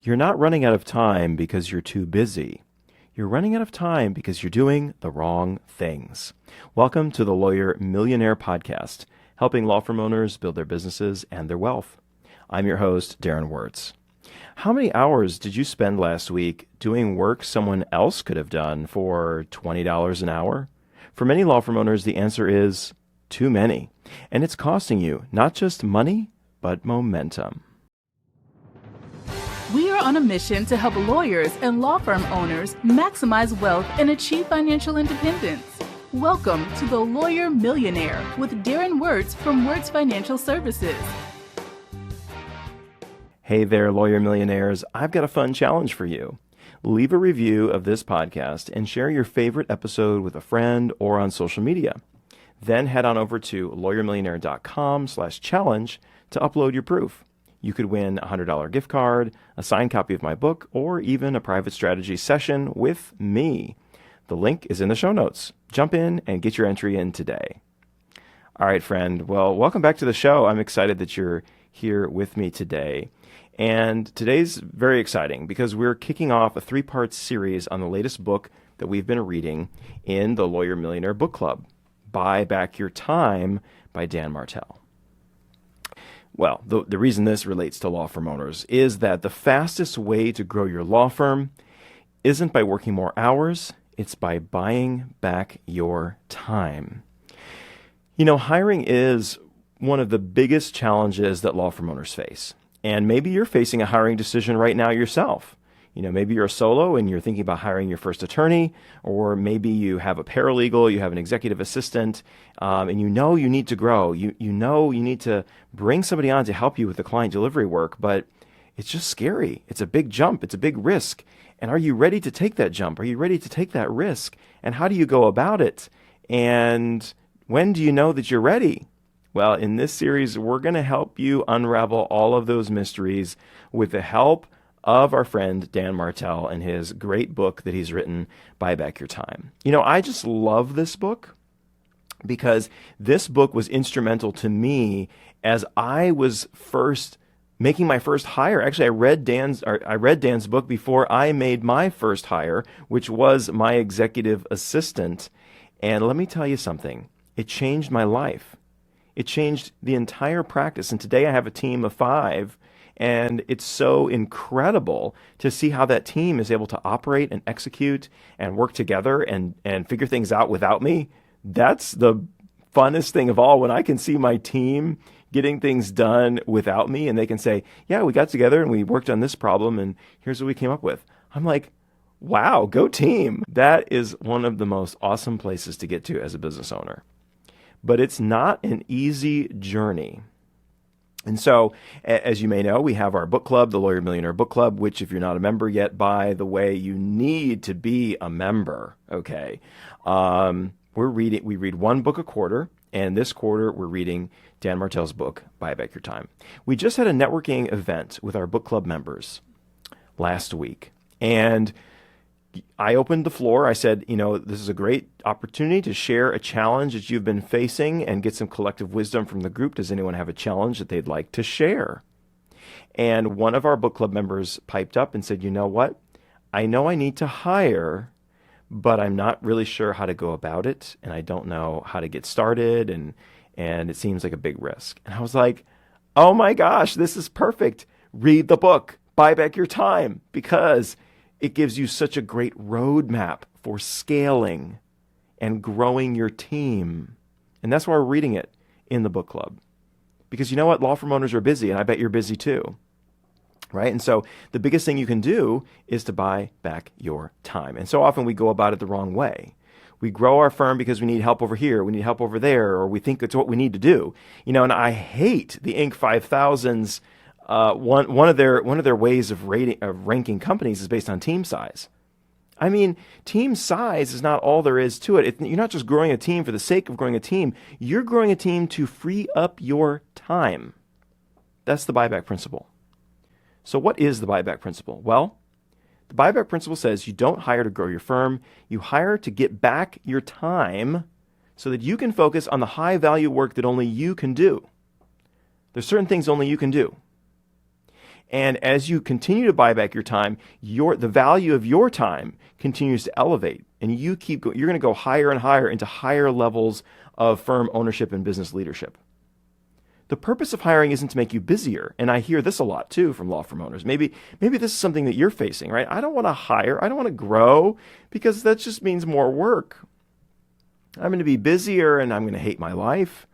You're not running out of time because you're too busy. You're running out of time because you're doing the wrong things. Welcome to the Lawyer Millionaire Podcast, helping law firm owners build their businesses and their wealth. I'm your host, Darren Wirtz. How many hours did you spend last week doing work someone else could have done for $20 an hour? For many law firm owners, the answer is too many. And it's costing you not just money, but momentum. We are on a mission to help lawyers and law firm owners maximize wealth and achieve financial independence. Welcome to the Lawyer Millionaire with Darren Wirtz from Wirtz Financial Services. Hey there, Lawyer Millionaires. I've got a fun challenge for you. Leave a review of this podcast and share your favorite episode with a friend or on social media. Then head on over to lawyermillionaire.com/challenge to upload your proof. You could win a $100 gift card, a signed copy of my book, or even a private strategy session with me. The link is in the show notes. Jump in and get your entry in today. All right, friend. Well, welcome back to the show. I'm excited that you're here with me today. And today's very exciting because we're kicking off a 3-part series on the latest book that we've been reading in the Lawyer Millionaire Book Club, Buy Back Your Time by Dan Martell. Well, the reason this relates to law firm owners is that the fastest way to grow your law firm isn't by working more hours, it's by buying back your time. You know, hiring is one of the biggest challenges that law firm owners face. And maybe you're facing a hiring decision right now yourself. You know, maybe you're a solo and you're thinking about hiring your first attorney, or maybe you have a paralegal, you have an executive assistant, and you know you need to grow. You know you need to bring somebody on to help you with the client delivery work, but it's just scary. It's a big jump. It's a big risk. And are you ready to take that jump? Are you ready to take that risk? And how do you go about it? And when do you know that you're ready? Well, in this series, we're going to help you unravel all of those mysteries with the help of our friend Dan Martell and his great book that he's written, Buy Back Your Time. You know, I just love this book because this book was instrumental to me as I was first making my first hire. Actually, I read Dan's book before I made my first hire, which was my executive assistant. And let me tell you something. It changed my life. It changed the entire practice. And today I have a team of 5. And it's so incredible to see how that team is able to operate and execute and work together and figure things out without me. That's the funnest thing of all, when I can see my team getting things done without me and they can say, yeah, we got together and we worked on this problem and here's what we came up with. I'm like, wow, go team. That is one of the most awesome places to get to as a business owner. But it's not an easy journey. And so, as you may know, we have our book club, the Lawyer Millionaire Book Club, which if you're not a member yet, by the way, you need to be a member, okay? We read one book a quarter, and this quarter we're reading Dan Martell's book, Buy Back Your Time. We just had a networking event with our book club members last week, and I opened the floor. I said, you know, this is a great opportunity to share a challenge that you've been facing and get some collective wisdom from the group. Does anyone have a challenge that they'd like to share? And one of our book club members piped up and said, you know what? I know I need to hire, but I'm not really sure how to go about it. And I don't know how to get started. And it seems like a big risk. And I was like, oh my gosh, this is perfect. Read the book, Buy Back Your Time, because it gives you such a great roadmap for scaling and growing your team. And that's why we're reading it in the book club. Because you know what? Law firm owners are busy, and I bet you're busy too. Right? And so the biggest thing you can do is to buy back your time. And so often we go about it the wrong way. We grow our firm because we need help over here, we need help over there, or we think it's what we need to do. You know, and I hate the Inc. 5000's. One of their ways of ranking companies is based on team size. I mean, team size is not all there is to it. You're not just growing a team for the sake of growing a team. You're growing a team to free up your time. That's the buyback principle. So what is the buyback principle? Well, the buyback principle says you don't hire to grow your firm. You hire to get back your time so that you can focus on the high-value work that only you can do. There's certain things only you can do. And as you continue to buy back your time, the value of your time continues to elevate, and you're going to go higher and higher into higher levels of firm ownership and business leadership. The purpose of hiring isn't to make you busier, and I hear this a lot too from law firm owners. Maybe this is something that you're facing, right? I don't want to hire, I don't want to grow, because that just means more work. I'm going to be busier and I'm going to hate my life.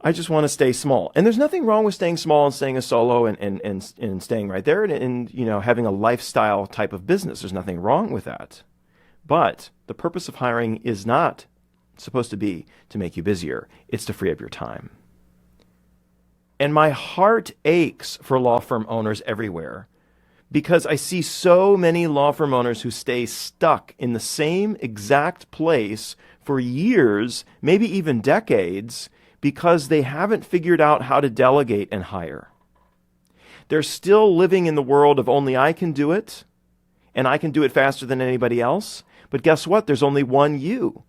I just want to stay small. And there's nothing wrong with staying small and staying a solo and staying right there and having a lifestyle type of business. There's nothing wrong with that. But the purpose of hiring is not supposed to be to make you busier. It's to free up your time. And my heart aches for law firm owners everywhere because I see so many law firm owners who stay stuck in the same exact place for years, maybe even decades, because they haven't figured out how to delegate and hire. They're still living in the world of only I can do it, and I can do it faster than anybody else. But guess what? There's only one you.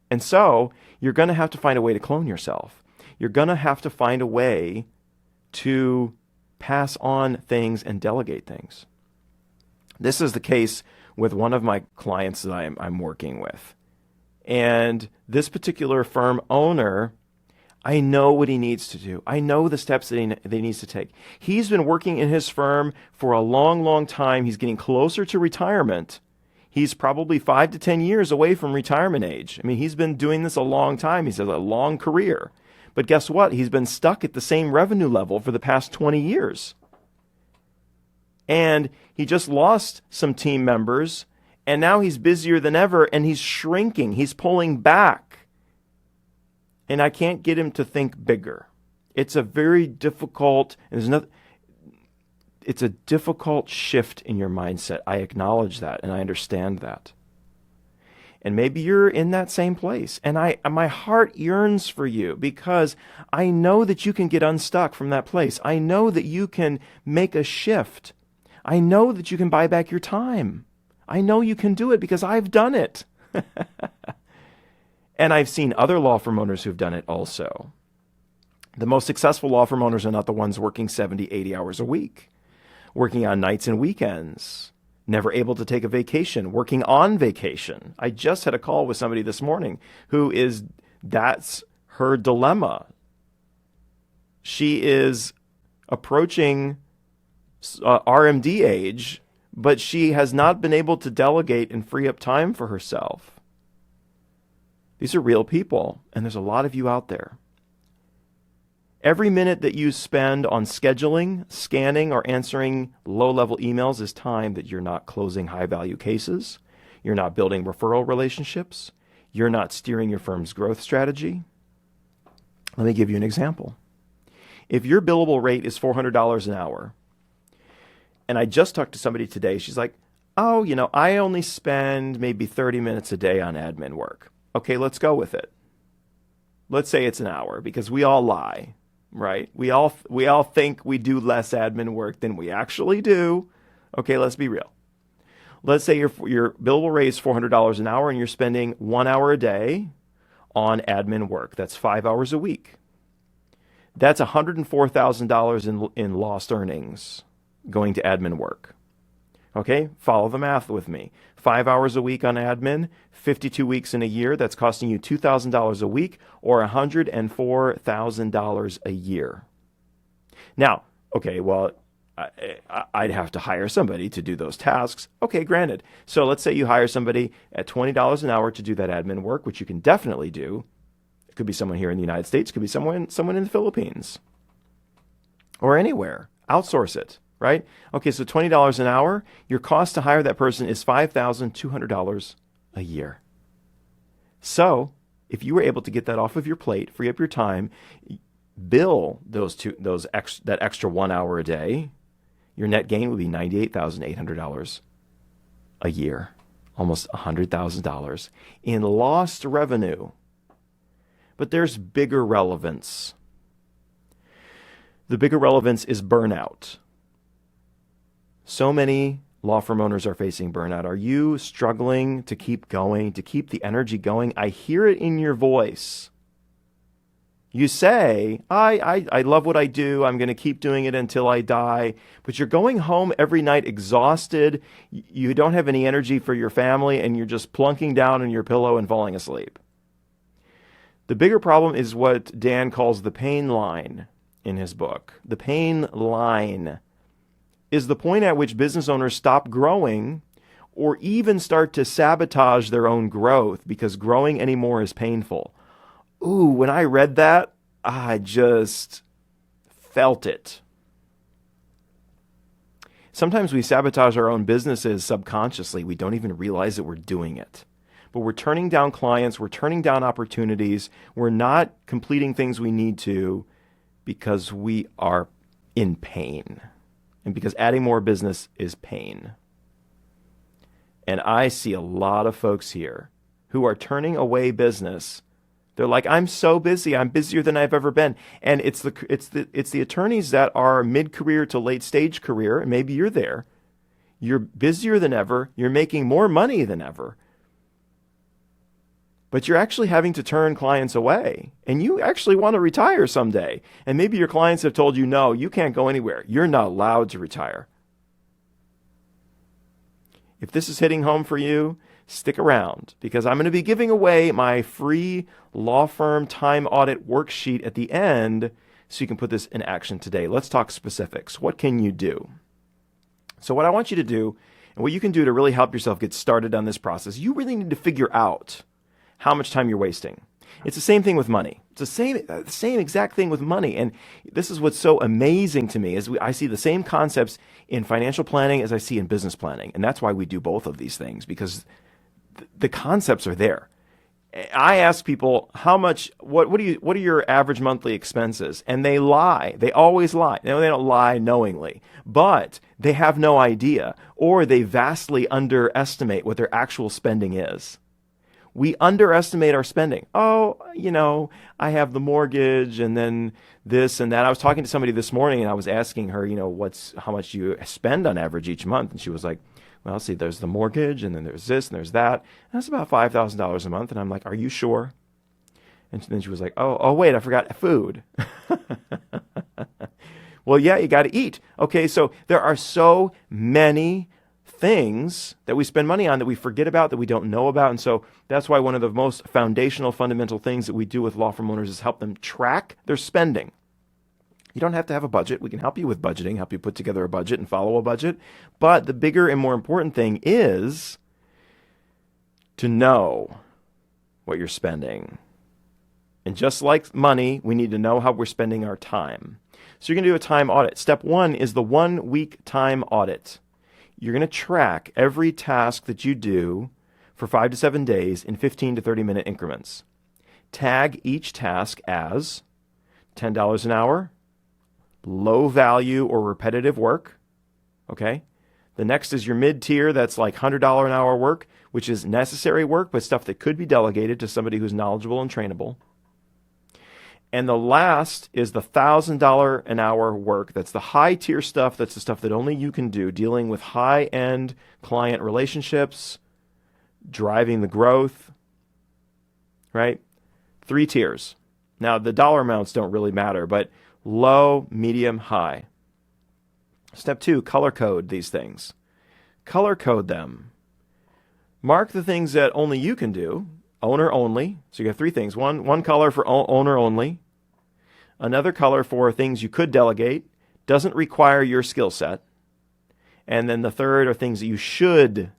And so you're going to have to find a way to clone yourself. You're going to have to find a way to pass on things and delegate things. This is the case with one of my clients that I'm working with. And this particular firm owner, I know what he needs to do. I know the steps that he needs to take. He's been working in his firm for a long, long time. He's getting closer to retirement. He's probably 5 to 10 years away from retirement age. I mean, he's been doing this a long time. He's had a long career. But guess what? He's been stuck at the same revenue level for the past 20 years. And he just lost some team members. And now he's busier than ever, and he's shrinking. He's pulling back. And I can't get him to think bigger. It's a very difficult, it's a difficult shift in your mindset. I acknowledge that, and I understand that. And maybe you're in that same place. And my heart yearns for you because I know that you can get unstuck from that place. I know that you can make a shift. I know that you can buy back your time. I know you can do it because I've done it. And I've seen other law firm owners who've done it also. The most successful law firm owners are not the ones working 70, 80 hours a week, working on nights and weekends, never able to take a vacation, working on vacation. I just had a call with somebody this morning that's her dilemma. She is approaching RMD age, but she has not been able to delegate and free up time for herself. These are real people, and there's a lot of you out there. Every minute that you spend on scheduling, scanning, or answering low-level emails is time that you're not closing high-value cases, you're not building referral relationships, you're not steering your firm's growth strategy. Let me give you an example. If your billable rate is $400 an hour, and I just talked to somebody today, she's like, oh, I only spend maybe 30 minutes a day on admin work. Okay, let's go with it. Let's say it's an hour because we all lie, right? We all think we do less admin work than we actually do. Okay, let's be real. Let's say your billable rate is $400 an hour and you're spending 1 hour a day on admin work. That's 5 hours a week. That's $104,000 in lost earnings going to admin work. Okay, follow the math with me. 5 hours a week on admin, 52 weeks in a year, that's costing you $2,000 a week or $104,000 a year. Now, okay, well, I'd have to hire somebody to do those tasks. Okay, granted. So let's say you hire somebody at $20 an hour to do that admin work, which you can definitely do. It could be someone here in the United States, it could be someone in the Philippines or anywhere. Outsource it. Right? Okay, so $20 an hour, your cost to hire that person is $5,200 a year. So if you were able to get that off of your plate, free up your time, bill that extra 1 hour a day, your net gain would be $98,800 a year, almost $100,000 in lost revenue. But there's bigger relevance. The bigger relevance is burnout. So many law firm owners are facing burnout. Are you struggling to keep going, to keep the energy going? I hear it in your voice. You say, I love what I do. I'm going to keep doing it until I die. But you're going home every night exhausted. You don't have any energy for your family, and you're just plunking down on your pillow and falling asleep. The bigger problem is what Dan calls the pain line in his book. The pain line is the point at which business owners stop growing or even start to sabotage their own growth because growing anymore is painful. Ooh, when I read that, I just felt it. Sometimes we sabotage our own businesses subconsciously. We don't even realize that we're doing it. But we're turning down clients, we're turning down opportunities, we're not completing things we need to because we are in pain. And because adding more business is pain. And I see a lot of folks here who are turning away business. They're like, I'm so busy. I'm busier than I've ever been. And it's the attorneys that are mid-career to late-stage career, and maybe you're there. You're busier than ever. You're making more money than ever. But you're actually having to turn clients away. And you actually want to retire someday. And maybe your clients have told you, no, you can't go anywhere. You're not allowed to retire. If this is hitting home for you, stick around, because I'm going to be giving away my free law firm time audit worksheet at the end so you can put this in action today. Let's talk specifics. What can you do? So what I want you to do, and what you can do to really help yourself get started on this process, you really need to figure out how much time you're wasting. It's the same thing with money. It's the same exact thing with money. And this is what's so amazing to me is I see the same concepts in financial planning as I see in business planning. And that's why we do both of these things, because the concepts are there. I ask people, how much, what are your average monthly expenses? And they lie. They always lie. They don't lie knowingly, but they have no idea, or they vastly underestimate what their actual spending is. We underestimate our spending. Oh, I have the mortgage and then this and that. I was talking to somebody this morning and I was asking her, how much you spend on average each month. And she was like, well, see, there's the mortgage and then there's this and there's that. And that's about $5,000 a month. And I'm like, are you sure? And then she was like, oh, wait, I forgot food. Well, yeah, you got to eat. Okay, so there are so many things that we spend money on that we forget about, that we don't know about. And so that's why one of the most foundational, fundamental things that we do with law firm owners is help them track their spending. You don't have to have a budget. We can help you with budgeting, help you put together a budget and follow a budget. But the bigger and more important thing is to know what you're spending. And just like money, we need to know how we're spending our time. So you're going to do a time audit. Step 1 is the 1-week time audit. You're going to track every task that you do for 5 to 7 days in 15 to 30-minute increments. Tag each task as $10 an hour, low value or repetitive work. Okay. The next is your mid-tier. That's like $100 an hour work, which is necessary work, but stuff that could be delegated to somebody who's knowledgeable and trainable. And the last is the $1,000 an hour work. That's the high tier stuff. That's the stuff that only you can do, dealing with high-end client relationships, driving the growth, right? 3 tiers. Now, the dollar amounts don't really matter, but low, medium, high. Step 2, color code these things. Color code them. Mark the things that only you can do. Owner only. So you have 3 things. One color for owner only. Another color for things you could delegate, doesn't require your skill set. And then the third are things that you should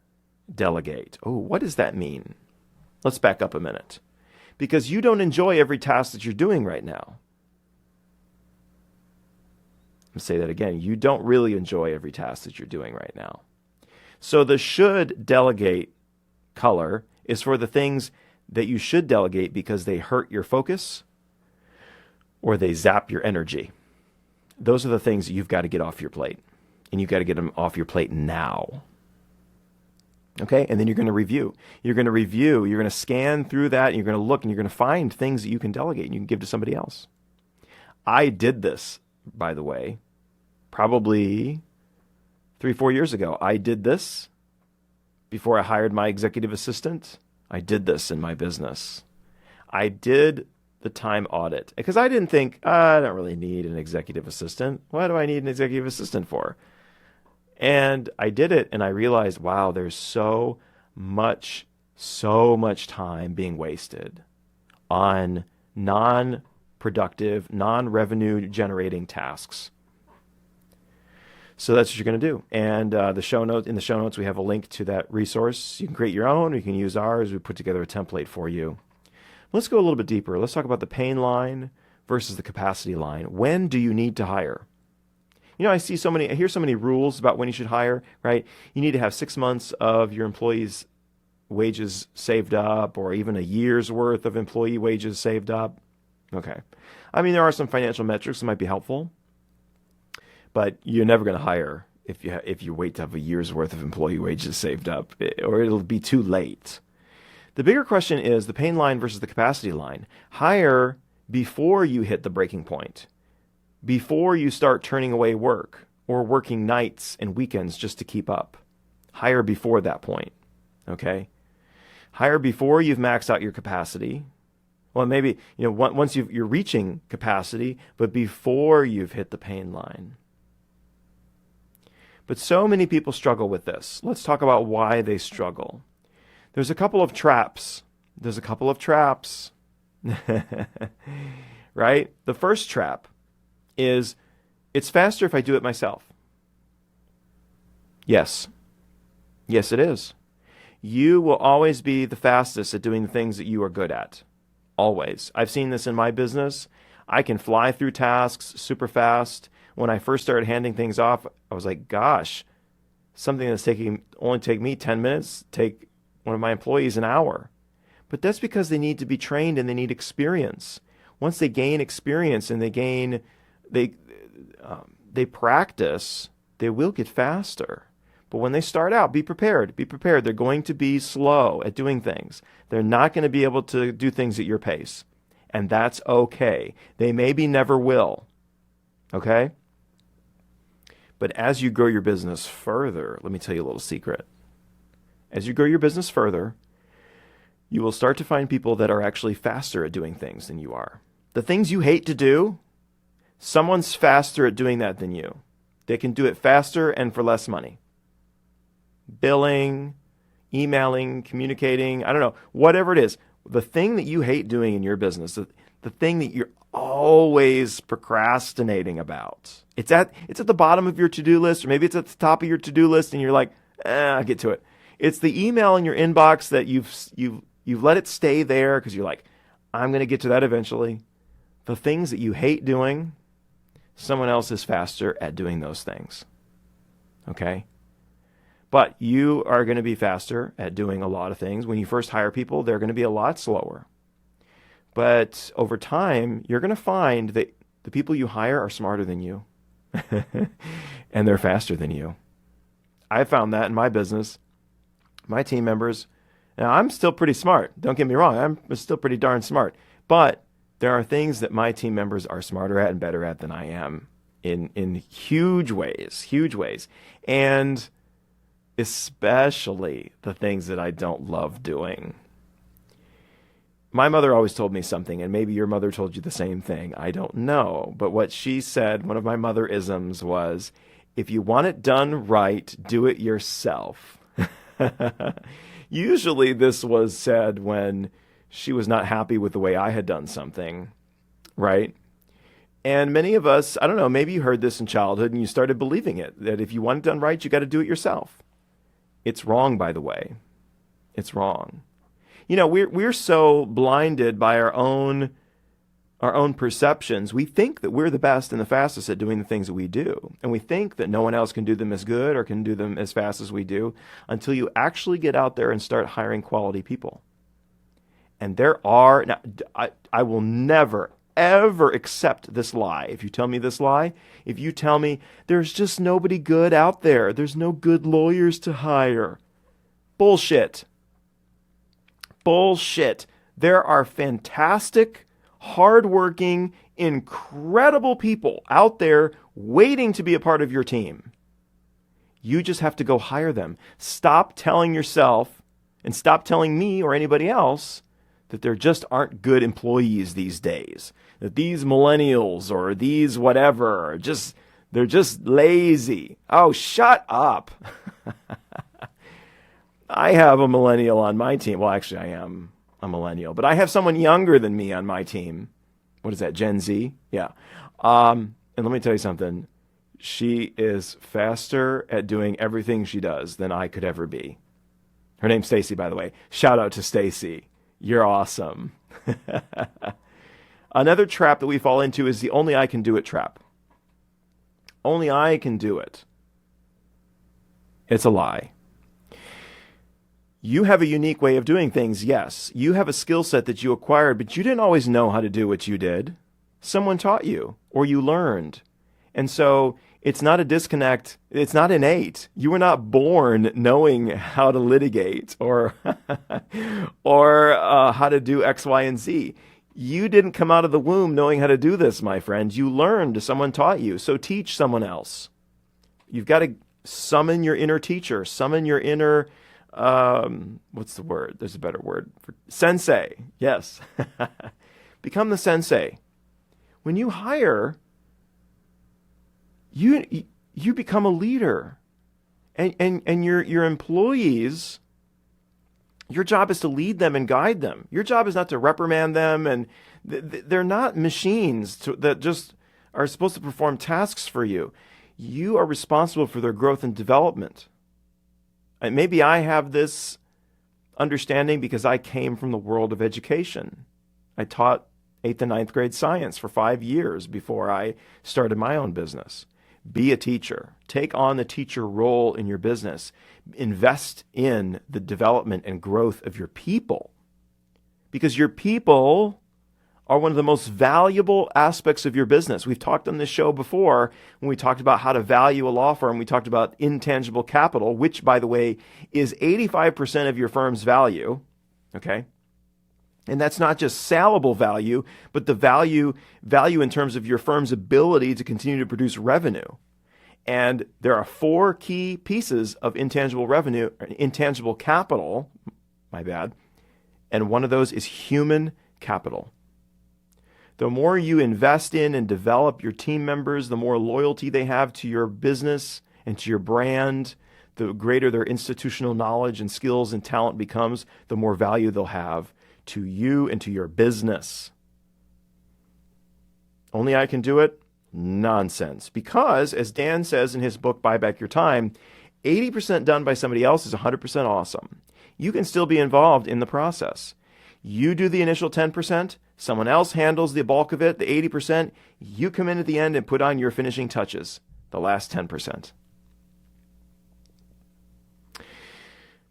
delegate. Oh, what does that mean? Let's back up a minute. Because you don't enjoy every task that you're doing right now. I'll say that again. You don't really enjoy every task that you're doing right now. So the should delegate color is for the things that you should delegate because they hurt your focus or they zap your energy. Those are the things that you've got to get off your plate. And you've got to get them off your plate now. Okay? And then you're going to review. You're going to scan through that, and you're going to look, and you're going to find things that you can delegate and you can give to somebody else. I did this, by the way, probably 3-4 years ago. I did this before I hired my executive assistant. I did this in my business. I did the time audit because I didn't think, I don't really need an executive assistant. What do I need an executive assistant for? And I did it and I realized, wow, there's so much time being wasted on non-productive, non-revenue generating tasks. So that's what you're going to do. And in the show notes, we have a link to that resource. You can create your own, or you can use ours. We put together a template for you. Let's go a little bit deeper. Let's talk about the pain line versus the capacity line. When do you need to hire? You know, I hear so many rules about when you should hire, right? You need to have 6 months of your employees' wages saved up, or even a year's worth of employee wages saved up. Okay. I mean, there are some financial metrics that might be helpful, but you're never going to hire if you wait to have a year's worth of employee wages saved up, or it'll be too late. The bigger question is the pain line versus the capacity line. Hire before you hit the breaking point, before you start turning away work or working nights and weekends just to keep up. Hire before that point, okay? Hire before you've maxed out your capacity. Well, maybe once you're reaching capacity, but before you've hit the pain line. But so many people struggle with this. Let's talk about why they struggle. There's a couple of traps. Right? The first trap is it's faster if I do it myself. Yes. Yes, it is. You will always be the fastest at doing the things that you are good at. Always. I've seen this in my business. I can fly through tasks super fast. When I first started handing things off, I was like, gosh, something that's only take me 10 minutes, take one of my employees an hour. But that's because they need to be trained and they need experience. Once they gain experience and they practice, they will get faster. But when they start out, be prepared. Be prepared. They're going to be slow at doing things. They're not going to be able to do things at your pace. And that's okay. They maybe never will. Okay? But as you grow your business further, let me tell you a little secret. As you grow your business further, you will start to find people that are actually faster at doing things than you are. The things you hate to do, someone's faster at doing that than you. They can do it faster and for less money. Billing, emailing, communicating, I don't know, whatever it is. The thing that you hate doing in your business, the thing that you're always procrastinating about. It's at the bottom of your to-do list, or maybe it's at the top of your to-do list and you're like, I'll get to it. It's the email in your inbox that you've let it stay there because you're like, I'm going to get to that eventually. The things that you hate doing, someone else is faster at doing those things. Okay? But you are going to be faster at doing a lot of things. When you first hire people, they're going to be a lot slower. But over time, you're going to find that the people you hire are smarter than you. And they're faster than you. I found that in my business. My team members, now I'm still pretty smart. Don't get me wrong. I'm still pretty darn smart. But there are things that my team members are smarter at and better at than I am in huge ways. And especially the things that I don't love doing. My mother always told me something, and maybe your mother told you the same thing. I don't know. But what she said, one of my mother-isms was, if you want it done right, do it yourself. Usually this was said when she was not happy with the way I had done something, right? And many of us, I don't know, maybe you heard this in childhood and you started believing it, that if you want it done right, you got to do it yourself. It's wrong, by the way. It's wrong. You know, we're so blinded by our own perceptions. We think that we're the best and the fastest at doing the things that we do. And we think that no one else can do them as good or can do them as fast as we do until you actually get out there and start hiring quality people. And now, I will never, ever accept this lie. If you tell me this lie, if you tell me there's just nobody good out there, there's no good lawyers to hire. Bullshit. Bullshit. There are fantastic, hardworking, incredible people out there waiting to be a part of your team. You just have to go hire them. Stop telling yourself and stop telling me or anybody else that there just aren't good employees these days, that these millennials or these whatever are they're just lazy. Oh, shut up. I have a millennial on my team. Well, actually, I am a millennial, but I have someone younger than me on my team. What is that, Gen Z? Yeah. And let me tell you something. She is faster at doing everything she does than I could ever be. Her name's Stacy, by the way. Shout out to Stacy. You're awesome. Another trap that we fall into is the only I can do it trap. Only I can do it. It's a lie. You have a unique way of doing things, yes. You have a skill set that you acquired, but you didn't always know how to do what you did. Someone taught you, or you learned. And so it's not a disconnect. It's not innate. You were not born knowing how to litigate or how to do X, Y, and Z. You didn't come out of the womb knowing how to do this, my friend. You learned. Someone taught you. So teach someone else. You've got to summon your inner teacher. Summon your inner, what's the word? There's a better word for sensei. Yes. Become the sensei. When you hire, you become a leader. And your employees, your job is to lead them and guide them. Your job is not to reprimand them, and they're not machines that just are supposed to perform tasks for you. You are responsible for their growth and development. And maybe I have this understanding because I came from the world of education. I taught 8th and 9th grade science for 5 years before I started my own business. Be a teacher. Take on the teacher role in your business. Invest in the development and growth of your people. Because your people are one of the most valuable aspects of your business. We've talked on this show before when we talked about how to value a law firm. We talked about intangible capital, which, by the way, is 85% of your firm's value. Okay? And that's not just salable value, but the value in terms of your firm's ability to continue to produce revenue. And there are 4 key pieces of intangible capital, and one of those is human capital. The more you invest in and develop your team members, the more loyalty they have to your business and to your brand, the greater their institutional knowledge and skills and talent becomes, the more value they'll have to you and to your business. Only I can do it? Nonsense. Because, as Dan says in his book, Buy Back Your Time, 80% done by somebody else is 100% awesome. You can still be involved in the process. You do the initial 10%, someone else handles the bulk of it, the 80%, you come in at the end and put on your finishing touches, the last 10%.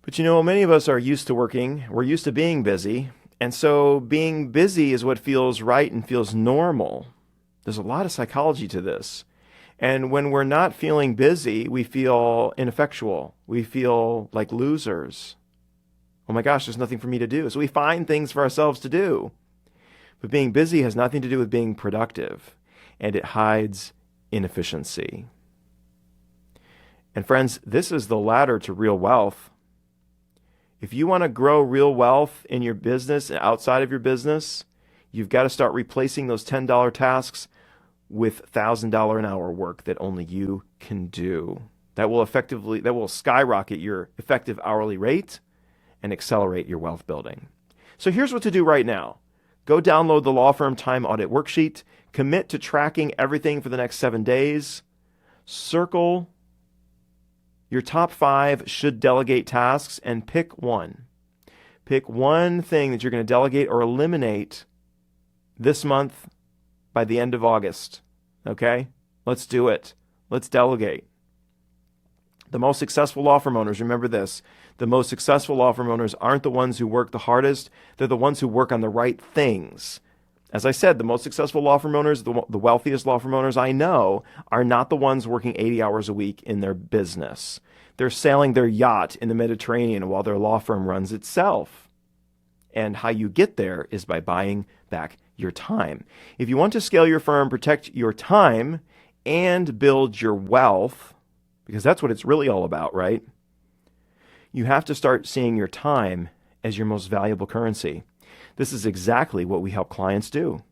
But many of us are used to working, we're used to being busy, and so being busy is what feels right and feels normal. There's a lot of psychology to this. And when we're not feeling busy, we feel ineffectual. We feel like losers. Oh my gosh, there's nothing for me to do. So we find things for ourselves to do. But being busy has nothing to do with being productive, and it hides inefficiency. And friends, this is the ladder to real wealth. If you want to grow real wealth in your business and outside of your business, you've got to start replacing those $10 tasks with $1,000 an hour work that only you can do. That will skyrocket your effective hourly rate and accelerate your wealth building. So here's what to do right now. Go download the Law Firm Time Audit Worksheet. Commit to tracking everything for the next 7 days. Circle your top 5 should delegate tasks and pick one. Pick one thing that you're going to delegate or eliminate this month by the end of August. Okay? Let's do it. Let's delegate. The most successful law firm owners, remember this, the most successful law firm owners aren't the ones who work the hardest. They're the ones who work on the right things. As I said, the most successful law firm owners, the wealthiest law firm owners I know, are not the ones working 80 hours a week in their business. They're sailing their yacht in the Mediterranean while their law firm runs itself. And how you get there is by buying back your time. If you want to scale your firm, protect your time, and build your wealth, because that's what it's really all about, right? You have to start seeing your time as your most valuable currency. This is exactly what we help clients do.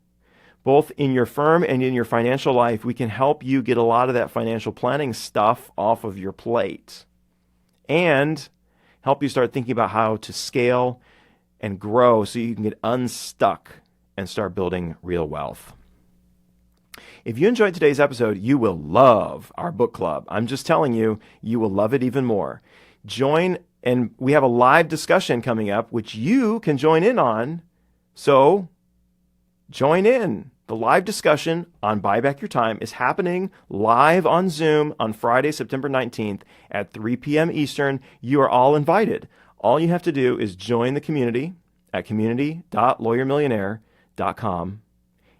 Both in your firm and in your financial life, we can help you get a lot of that financial planning stuff off of your plate and help you start thinking about how to scale and grow so you can get unstuck and start building real wealth. If you enjoyed today's episode, you will love our book club. I'm just telling you, you will love it even more. Join, and we have a live discussion coming up, which you can join in on. So join in. The live discussion on Buy Back Your Time is happening live on Zoom on Friday, September 19th at 3 p.m. Eastern. You are all invited. All you have to do is join the community at community.lawyermillionaire.com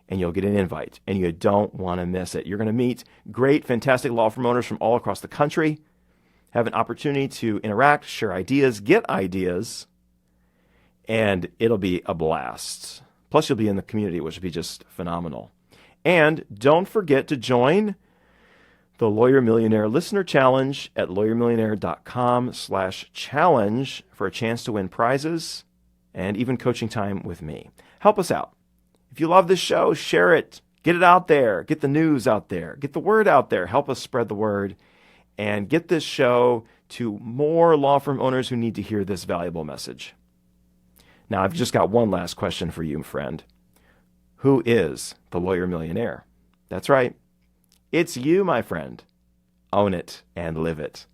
and you'll get an invite, and you don't want to miss it. You're going to meet great, fantastic law firm owners from all across the country, have an opportunity to interact, share ideas, get ideas, and it'll be a blast. Plus, you'll be in the community, which will be just phenomenal. And don't forget to join the Lawyer Millionaire Listener Challenge at lawyermillionaire.com/challenge for a chance to win prizes and even coaching time with me. Help us out. If you love this show, share it. Get it out there. Get the news out there. Get the word out there. Help us spread the word and get this show to more law firm owners who need to hear this valuable message. Now, I've just got one last question for you, friend. Who is the Lawyer Millionaire? That's right. It's you, my friend. Own it and live it.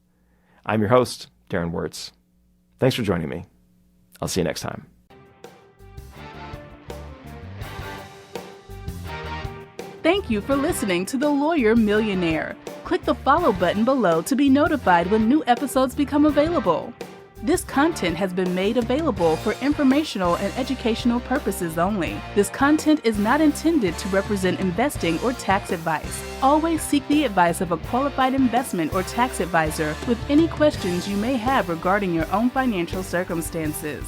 I'm your host, Darren Wirtz. Thanks for joining me. I'll see you next time. Thank you for listening to The Lawyer Millionaire. Click the follow button below to be notified when new episodes become available. This content has been made available for informational and educational purposes only. This content is not intended to represent investing or tax advice. Always seek the advice of a qualified investment or tax advisor with any questions you may have regarding your own financial circumstances.